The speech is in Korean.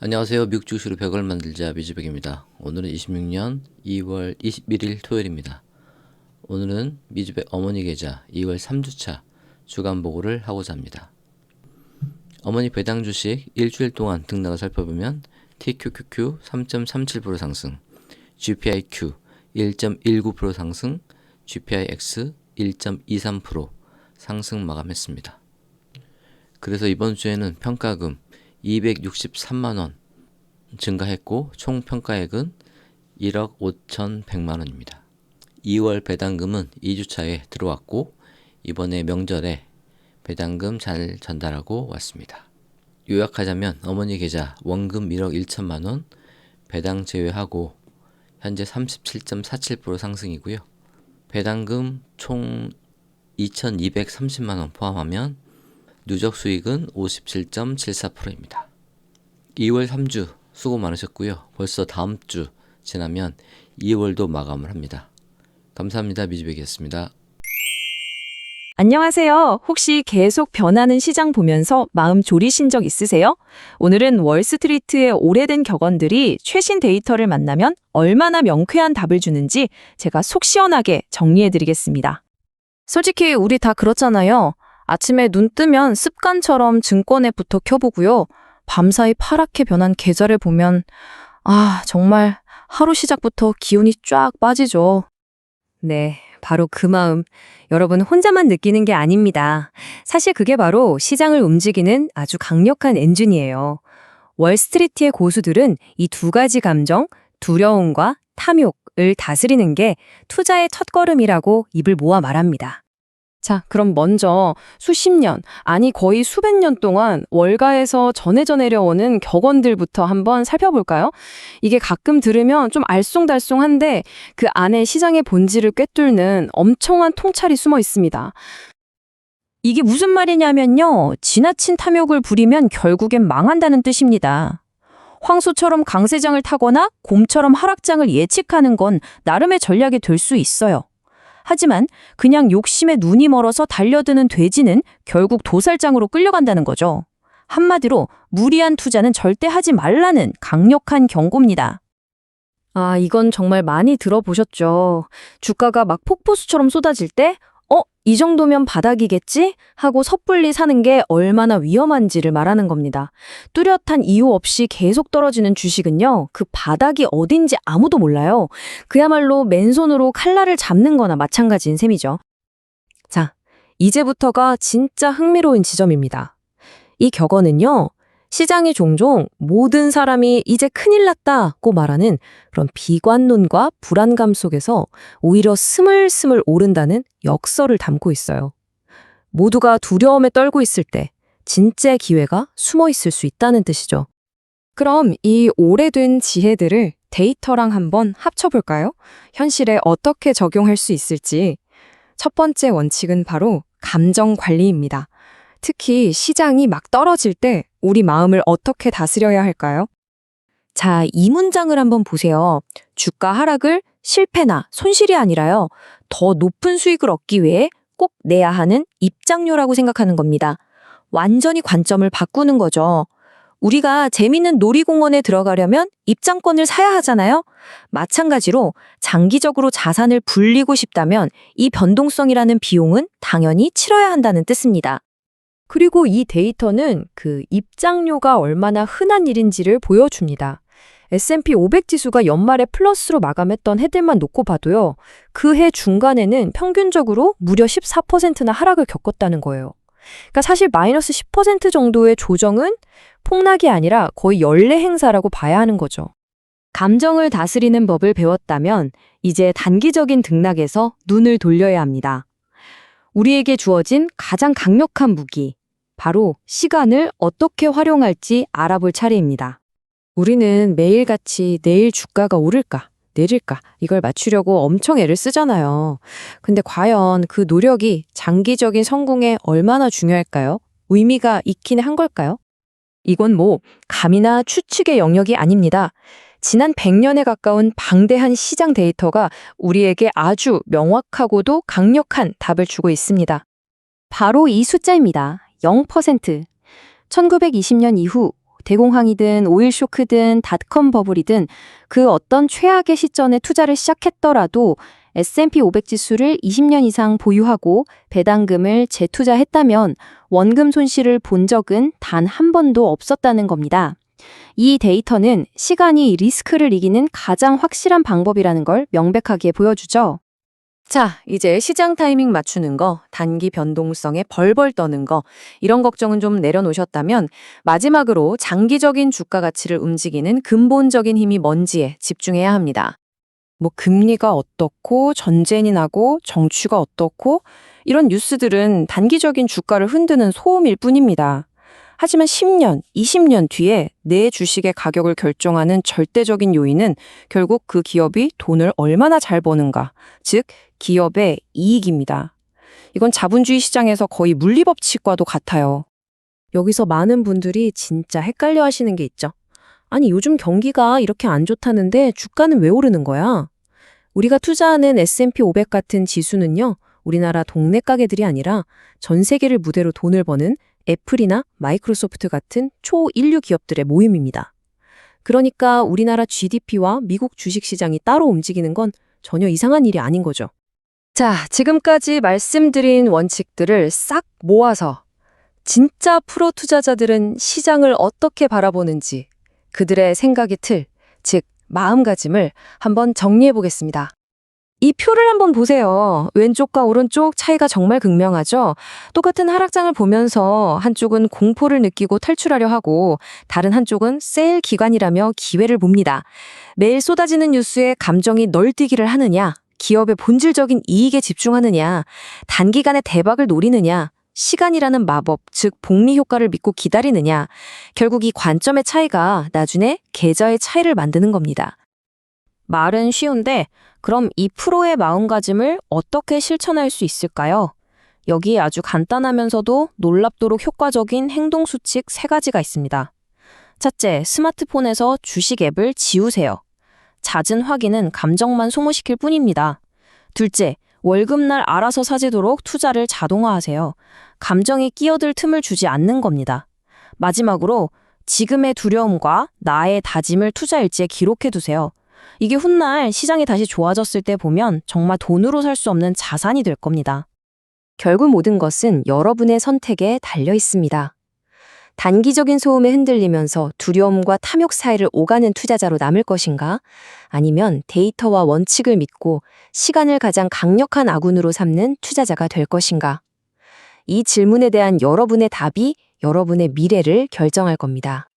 안녕하세요. 미국 주식으로 100을 만들자 미즈백입니다. 오늘은 26년 2월 21일 토요일입니다. 오늘은 미즈백 어머니 계좌 2월 3주차 주간 보고를 하고자 합니다. 어머니 배당 주식 일주일 동안 등락을 살펴보면 TQQQ 3.37% 상승, GPIQ 1.19% 상승, GPIX 1.23% 상승 마감했습니다. 그래서 이번 주에는 평가금 263만원 증가했고 총 평가액은 1억 5,100만원입니다. 2월 배당금은 2주차에 들어왔고 이번에 명절에 배당금 잘 전달하고 왔습니다. 요약하자면 어머니 계좌 원금 1억 1천만원, 배당 제외하고 현재 37.47% 상승이고요. 배당금 총 2,230만원 포함하면 누적 수익은 57.74%입니다. 2월 3주 수고 많으셨고요. 벌써 다음 주 지나면 2월도 마감을 합니다. 감사합니다. 미즈백이었습니다. 안녕하세요. 혹시 계속 변하는 시장 보면서 마음 졸이신 적 있으세요? 오늘은 월스트리트의 오래된 격언들이 최신 데이터를 만나면 얼마나 명쾌한 답을 주는지 제가 속 시원하게 정리해드리겠습니다. 솔직히 우리 다 그렇잖아요. 아침에 눈 뜨면 습관처럼 증권 앱부터 켜보고요. 밤사이 파랗게 변한 계좌를 보면 정말 하루 시작부터 기운이 쫙 빠지죠. 네, 바로 그 마음. 여러분 혼자만 느끼는 게 아닙니다. 사실 그게 바로 시장을 움직이는 아주 강력한 엔진이에요. 월스트리트의 고수들은 이 두 가지 감정, 두려움과 탐욕을 다스리는 게 투자의 첫걸음이라고 입을 모아 말합니다. 자, 그럼 먼저 수십 년, 아니 거의 수백 년 동안 월가에서 전해져 내려오는 격언들부터 한번 살펴볼까요? 이게 가끔 들으면 좀 알쏭달쏭한데 그 안에 시장의 본질을 꿰뚫는 엄청난 통찰이 숨어 있습니다. 이게 무슨 말이냐면요. 지나친 탐욕을 부리면 결국엔 망한다는 뜻입니다. 황소처럼 강세장을 타거나 곰처럼 하락장을 예측하는 건 나름의 전략이 될 수 있어요. 하지만 그냥 욕심에 눈이 멀어서 달려드는 돼지는 결국 도살장으로 끌려간다는 거죠. 한마디로 무리한 투자는 절대 하지 말라는 강력한 경고입니다. 이건 정말 많이 들어보셨죠. 주가가 막 폭포수처럼 쏟아질 때 이 정도면 바닥이겠지? 하고 섣불리 사는 게 얼마나 위험한지를 말하는 겁니다. 뚜렷한 이유 없이 계속 떨어지는 주식은요, 그 바닥이 어딘지 아무도 몰라요. 그야말로 맨손으로 칼날을 잡는 거나 마찬가지인 셈이죠. 자, 이제부터가 진짜 흥미로운 지점입니다. 이 격언은요, 시장이 종종 모든 사람이 이제 큰일 났다고 말하는 그런 비관론과 불안감 속에서 오히려 스물스물 오른다는 역설을 담고 있어요. 모두가 두려움에 떨고 있을 때 진짜의 기회가 숨어 있을 수 있다는 뜻이죠. 그럼 이 오래된 지혜들을 데이터랑 한번 합쳐볼까요? 현실에 어떻게 적용할 수 있을지. 첫 번째 원칙은 바로 감정 관리입니다. 특히 시장이 막 떨어질 때 우리 마음을 어떻게 다스려야 할까요? 자, 이 문장을 한번 보세요. 주가 하락을 실패나 손실이 아니라요. 더 높은 수익을 얻기 위해 꼭 내야 하는 입장료라고 생각하는 겁니다. 완전히 관점을 바꾸는 거죠. 우리가 재미있는 놀이공원에 들어가려면 입장권을 사야 하잖아요. 마찬가지로 장기적으로 자산을 불리고 싶다면 이 변동성이라는 비용은 당연히 치러야 한다는 뜻입니다. 그리고 이 데이터는 그 입장료가 얼마나 흔한 일인지를 보여줍니다. S&P 500 지수가 연말에 플러스로 마감했던 해들만 놓고 봐도요. 그 해 중간에는 평균적으로 무려 14%나 하락을 겪었다는 거예요. 그러니까 사실 마이너스 10% 정도의 조정은 폭락이 아니라 거의 연례 행사라고 봐야 하는 거죠. 감정을 다스리는 법을 배웠다면 이제 단기적인 등락에서 눈을 돌려야 합니다. 우리에게 주어진 가장 강력한 무기, 바로 시간을 어떻게 활용할지 알아볼 차례입니다. 우리는 매일같이 내일 주가가 오를까, 내릴까 이걸 맞추려고 엄청 애를 쓰잖아요. 근데 과연 그 노력이 장기적인 성공에 얼마나 중요할까요? 의미가 있긴 한 걸까요? 이건 감이나 추측의 영역이 아닙니다. 지난 100년에 가까운 방대한 시장 데이터가 우리에게 아주 명확하고도 강력한 답을 주고 있습니다. 바로 이 숫자입니다. 0%. 1920년 이후 대공황이든 오일 쇼크든 닷컴 버블이든 그 어떤 최악의 시점에 투자를 시작했더라도 S&P 500 지수를 20년 이상 보유하고 배당금을 재투자했다면 원금 손실을 본 적은 단 한 번도 없었다는 겁니다. 이 데이터는 시간이 리스크를 이기는 가장 확실한 방법이라는 걸 명백하게 보여주죠. 자, 이제 시장 타이밍 맞추는 거, 단기 변동성에 벌벌 떠는 거, 이런 걱정은 좀 내려놓으셨다면 마지막으로 장기적인 주가 가치를 움직이는 근본적인 힘이 뭔지에 집중해야 합니다. 뭐 금리가 어떻고 전쟁이 나고 정치가 어떻고 이런 뉴스들은 단기적인 주가를 흔드는 소음일 뿐입니다. 하지만 10년, 20년 뒤에 내 주식의 가격을 결정하는 절대적인 요인은 결국 그 기업이 돈을 얼마나 잘 버는가, 즉 기업의 이익입니다. 이건 자본주의 시장에서 거의 물리법칙과도 같아요. 여기서 많은 분들이 진짜 헷갈려 하시는 게 있죠. 아니, 요즘 경기가 이렇게 안 좋다는데 주가는 왜 오르는 거야? 우리가 투자하는 S&P 500 같은 지수는요, 우리나라 동네 가게들이 아니라 전 세계를 무대로 돈을 버는 애플이나 마이크로소프트 같은 초인류 기업들의 모임입니다. 그러니까 우리나라 GDP와 미국 주식시장이 따로 움직이는 건 전혀 이상한 일이 아닌 거죠. 자, 지금까지 말씀드린 원칙들을 싹 모아서 진짜 프로 투자자들은 시장을 어떻게 바라보는지 그들의 생각의 틀, 즉 마음가짐을 한번 정리해 보겠습니다. 이 표를 한번 보세요. 왼쪽과 오른쪽 차이가 정말 극명하죠? 똑같은 하락장을 보면서 한쪽은 공포를 느끼고 탈출하려 하고 다른 한쪽은 세일 기간이라며 기회를 봅니다. 매일 쏟아지는 뉴스에 감정이 널뛰기를 하느냐, 기업의 본질적인 이익에 집중하느냐, 단기간의 대박을 노리느냐, 시간이라는 마법, 즉 복리 효과를 믿고 기다리느냐, 결국 이 관점의 차이가 나중에 계좌의 차이를 만드는 겁니다. 말은 쉬운데 그럼 이 프로의 마음가짐을 어떻게 실천할 수 있을까요? 여기에 아주 간단하면서도 놀랍도록 효과적인 행동 수칙 3가지가 있습니다. 첫째, 스마트폰에서 주식 앱을 지우세요. 잦은 확인은 감정만 소모시킬 뿐입니다. 둘째, 월급날 알아서 사지도록 투자를 자동화하세요. 감정이 끼어들 틈을 주지 않는 겁니다. 마지막으로 지금의 두려움과 나의 다짐을 투자 일지에 기록해두세요. 이게 훗날 시장이 다시 좋아졌을 때 보면 정말 돈으로 살 수 없는 자산이 될 겁니다. 결국 모든 것은 여러분의 선택에 달려 있습니다. 단기적인 소음에 흔들리면서 두려움과 탐욕 사이를 오가는 투자자로 남을 것인가? 아니면 데이터와 원칙을 믿고 시간을 가장 강력한 아군으로 삼는 투자자가 될 것인가? 이 질문에 대한 여러분의 답이 여러분의 미래를 결정할 겁니다.